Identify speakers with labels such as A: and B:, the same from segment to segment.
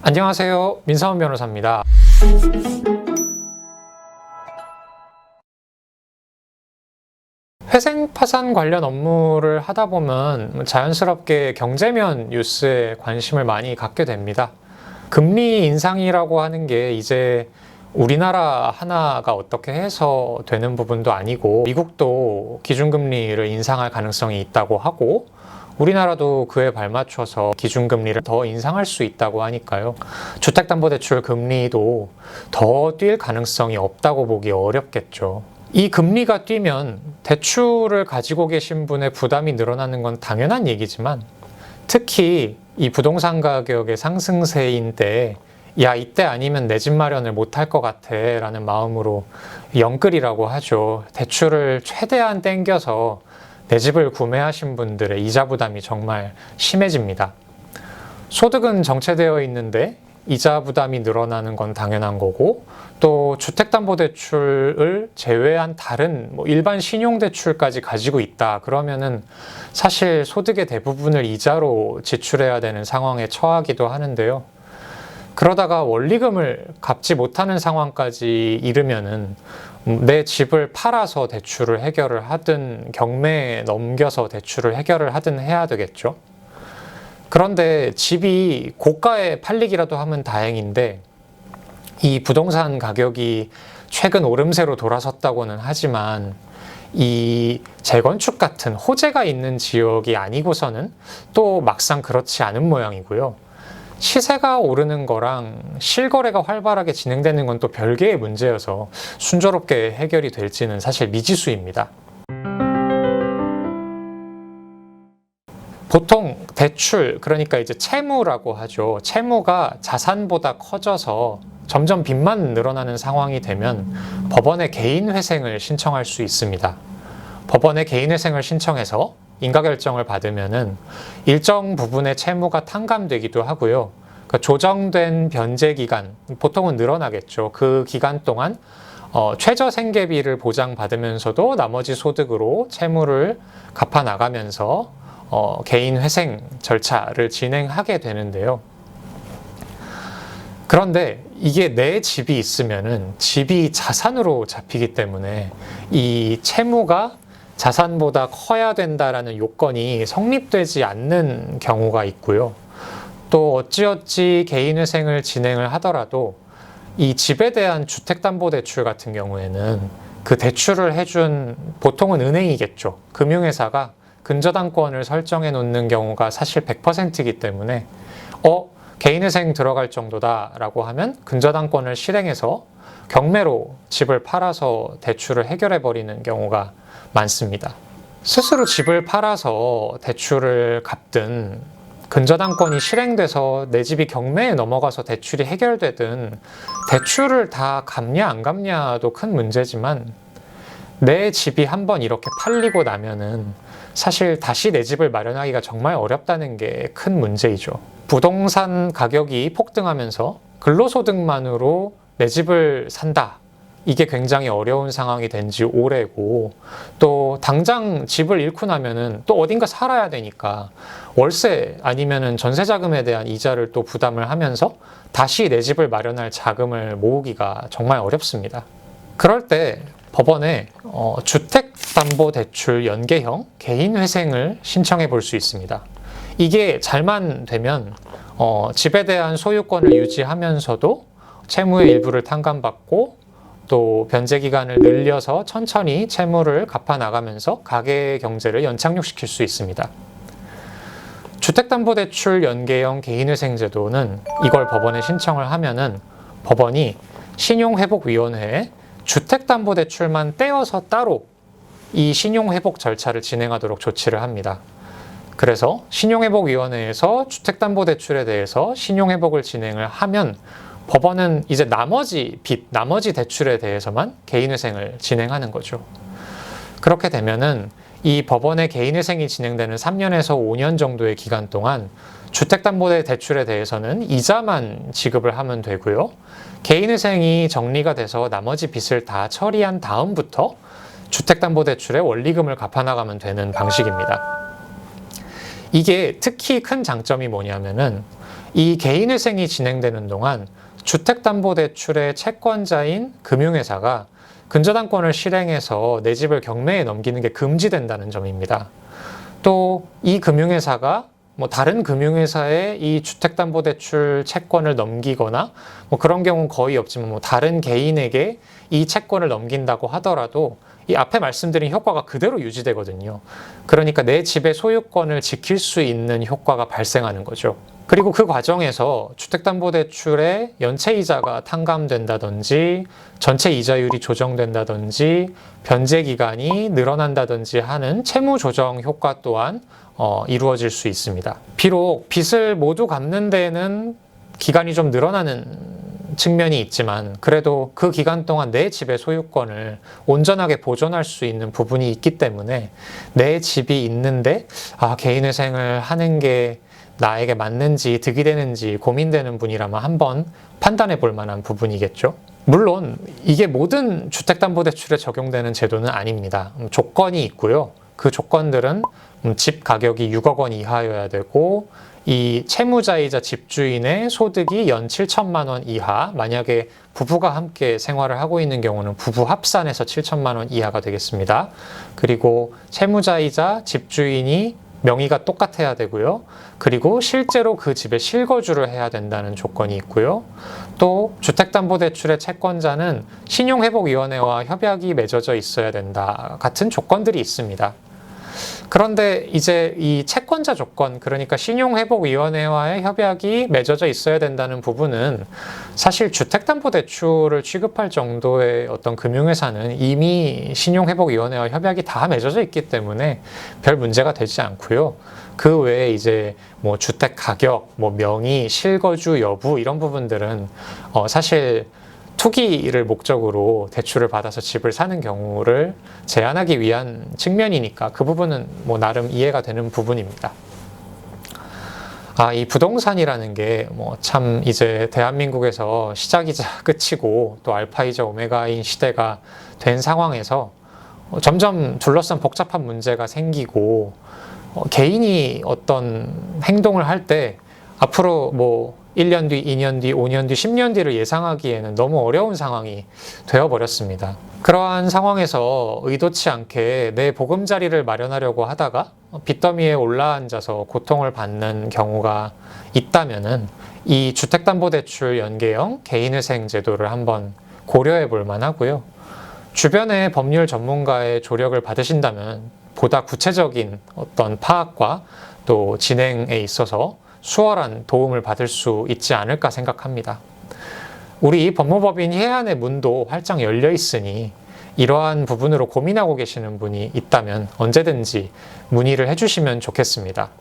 A: 안녕하세요. 민사원 변호사입니다. 회생 파산 관련 업무를 하다 보면 자연스럽게 경제면 뉴스에 관심을 많이 갖게 됩니다. 금리 인상이라고 하는 게 이제 우리나라 하나가 어떻게 해서 되는 부분도 아니고, 미국도 기준금리를 인상할 가능성이 있다고 하고, 우리나라도 그에 발맞춰서 기준금리를 더 인상할 수 있다고 하니까요. 주택담보대출 금리도 더 뛸 가능성이 없다고 보기 어렵겠죠. 이 금리가 뛰면 대출을 가지고 계신 분의 부담이 늘어나는 건 당연한 얘기지만, 특히 이 부동산 가격의 상승세인 때 야, 이때 아니면 내 집 마련을 못할 것 같아 라는 마음으로 영끌이라고 하죠. 대출을 최대한 땡겨서 내 집을 구매하신 분들의 이자 부담이 정말 심해집니다. 소득은 정체되어 있는데 이자 부담이 늘어나는 건 당연한 거고, 또 주택담보대출을 제외한 다른 일반 신용대출까지 가지고 있다 그러면은 사실 소득의 대부분을 이자로 지출해야 되는 상황에 처하기도 하는데요. 그러다가 원리금을 갚지 못하는 상황까지 이르면은 내 집을 팔아서 대출을 해결을 하든 경매에 넘겨서 대출을 해결을 하든 해야 되겠죠. 그런데 집이 고가에 팔리기라도 하면 다행인데, 이 부동산 가격이 최근 오름세로 돌아섰다고는 하지만 이 재건축 같은 호재가 있는 지역이 아니고서는 또 막상 그렇지 않은 모양이고요. 시세가 오르는 거랑 실거래가 활발하게 진행되는 건 또 별개의 문제여서 순조롭게 해결이 될지는 사실 미지수입니다. 보통 대출, 그러니까 이제 채무라고 하죠. 채무가 자산보다 커져서 점점 빚만 늘어나는 상황이 되면 법원에 개인회생을 신청할 수 있습니다. 법원에 개인회생을 신청해서 인가결정을 받으면은 일정 부분의 채무가 탕감되기도 하고요. 그러니까 조정된 변제 기간, 보통은 늘어나겠죠. 그 기간 동안 최저 생계비를 보장받으면서도 나머지 소득으로 채무를 갚아 나가면서 개인회생 절차를 진행하게 되는데요. 그런데 이게 내 집이 있으면은 집이 자산으로 잡히기 때문에 이 채무가 자산보다 커야 된다라는 요건이 성립되지 않는 경우가 있고요. 또 어찌어찌 개인회생을 진행을 하더라도 이 집에 대한 주택담보대출 같은 경우에는 그 대출을 해준, 보통은 은행이겠죠. 금융회사가 근저당권을 설정해 놓는 경우가 사실 100%이기 때문에 개인회생 들어갈 정도다라고 하면 근저당권을 실행해서 경매로 집을 팔아서 대출을 해결해 버리는 경우가 많습니다. 스스로 집을 팔아서 대출을 갚든 근저당권이 실행돼서 내 집이 경매에 넘어가서 대출이 해결되든 대출을 다 갚냐 안 갚냐도 큰 문제지만, 내 집이 한번 이렇게 팔리고 나면은 사실 다시 내 집을 마련하기가 정말 어렵다는 게 큰 문제이죠. 부동산 가격이 폭등하면서 근로소득만으로 내 집을 산다, 이게 굉장히 어려운 상황이 된 지 오래고, 또 당장 집을 잃고 나면은 또 어딘가 살아야 되니까 월세 아니면은 전세자금에 대한 이자를 또 부담을 하면서 다시 내 집을 마련할 자금을 모으기가 정말 어렵습니다. 그럴 때 법원에 주택담보대출 연계형 개인회생을 신청해 볼 수 있습니다. 이게 잘만 되면 집에 대한 소유권을 유지하면서도 채무의 일부를 탕감받고, 또 변제 기간을 늘려서 천천히 채무를 갚아 나가면서 가계 경제를 연착륙시킬 수 있습니다. 주택담보대출 연계형 개인회생 제도는 이걸 법원에 신청을 하면은 법원이 신용회복위원회에 주택담보대출만 떼어서 따로 이 신용회복 절차를 진행하도록 조치를 합니다. 그래서 신용회복위원회에서 주택담보대출에 대해서 신용회복을 진행을 하면 법원은 이제 나머지 빚, 나머지 대출에 대해서만 개인회생을 진행하는 거죠. 그렇게 되면은 이 법원의 개인회생이 진행되는 3년에서 5년 정도의 기간 동안 주택담보대출에 대해서는 이자만 지급을 하면 되고요. 개인회생이 정리가 돼서 나머지 빚을 다 처리한 다음부터 주택담보대출의 원리금을 갚아나가면 되는 방식입니다. 이게 특히 큰 장점이 뭐냐면은 이 개인회생이 진행되는 동안 주택담보대출의 채권자인 금융회사가 근저당권을 실행해서 내 집을 경매에 넘기는 게 금지된다는 점입니다. 또 이 금융회사가 다른 금융회사에 이 주택담보대출 채권을 넘기거나 그런 경우는 거의 없지만 다른 개인에게 이 채권을 넘긴다고 하더라도 이 앞에 말씀드린 효과가 그대로 유지되거든요. 그러니까 내 집의 소유권을 지킬 수 있는 효과가 발생하는 거죠. 그리고 그 과정에서 주택담보대출의 연체이자가 탕감된다든지 전체 이자율이 조정된다든지 변제기간이 늘어난다든지 하는 채무조정 효과 또한 이루어질 수 있습니다. 비록 빚을 모두 갚는 데에는 기간이 좀 늘어나는 측면이 있지만 그래도 그 기간 동안 내 집의 소유권을 온전하게 보존할 수 있는 부분이 있기 때문에 내 집이 있는데 개인회생을 하는 게 나에게 맞는지 득이 되는지 고민되는 분이라면 한번 판단해 볼 만한 부분이겠죠. 물론 이게 모든 주택담보대출에 적용되는 제도는 아닙니다. 조건이 있고요. 그 조건들은 집 가격이 6억 원 이하여야 되고 이 채무자이자 집주인의 소득이 연 7천만 원 이하, 만약에 부부가 함께 생활을 하고 있는 경우는 부부 합산해서 7천만 원 이하가 되겠습니다. 그리고 채무자이자 집주인이 명의가 똑같아야 되고요. 그리고 실제로 그 집에 실거주를 해야 된다는 조건이 있고요. 또 주택담보대출의 채권자는 신용회복위원회와 협약이 맺어져 있어야 된다 같은 조건들이 있습니다. 그런데 이제 이 채권자 조건, 그러니까 신용회복위원회와의 협약이 맺어져 있어야 된다는 부분은 사실 주택담보대출을 취급할 정도의 어떤 금융회사는 이미 신용회복위원회와 협약이 다 맺어져 있기 때문에 별 문제가 되지 않고요. 그 외에 이제 주택 가격, 명의, 실거주 여부 이런 부분들은 사실 투기를 목적으로 대출을 받아서 집을 사는 경우를 제한하기 위한 측면이니까 그 부분은 나름 이해가 되는 부분입니다. 이 부동산이라는 게 참 이제 대한민국에서 시작이자 끝이고 또 알파이자 오메가인 시대가 된 상황에서 점점 둘러싼 복잡한 문제가 생기고 개인이 어떤 행동을 할 때 앞으로 1년 뒤, 2년 뒤, 5년 뒤, 10년 뒤를 예상하기에는 너무 어려운 상황이 되어버렸습니다. 그러한 상황에서 의도치 않게 내 보금자리를 마련하려고 하다가 빚더미에 올라앉아서 고통을 받는 경우가 있다면은 이 주택담보대출 연계형 개인회생 제도를 한번 고려해 볼 만하고요. 주변의 법률 전문가의 조력을 받으신다면 보다 구체적인 어떤 파악과 또 진행에 있어서 수월한 도움을 받을 수 있지 않을까 생각합니다. 우리 법무법인 해안의 문도 활짝 열려 있으니 이러한 부분으로 고민하고 계시는 분이 있다면 언제든지 문의를 해주시면 좋겠습니다.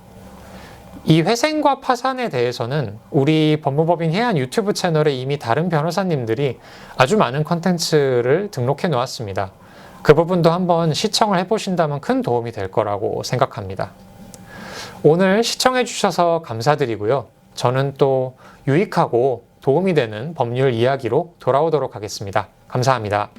A: 이 회생과 파산에 대해서는 우리 법무법인 해안 유튜브 채널에 이미 다른 변호사님들이 아주 많은 컨텐츠를 등록해 놓았습니다. 그 부분도 한번 시청을 해보신다면 큰 도움이 될 거라고 생각합니다. 오늘 시청해 주셔서 감사드리고요. 저는 또 유익하고 도움이 되는 법률 이야기로 돌아오도록 하겠습니다. 감사합니다.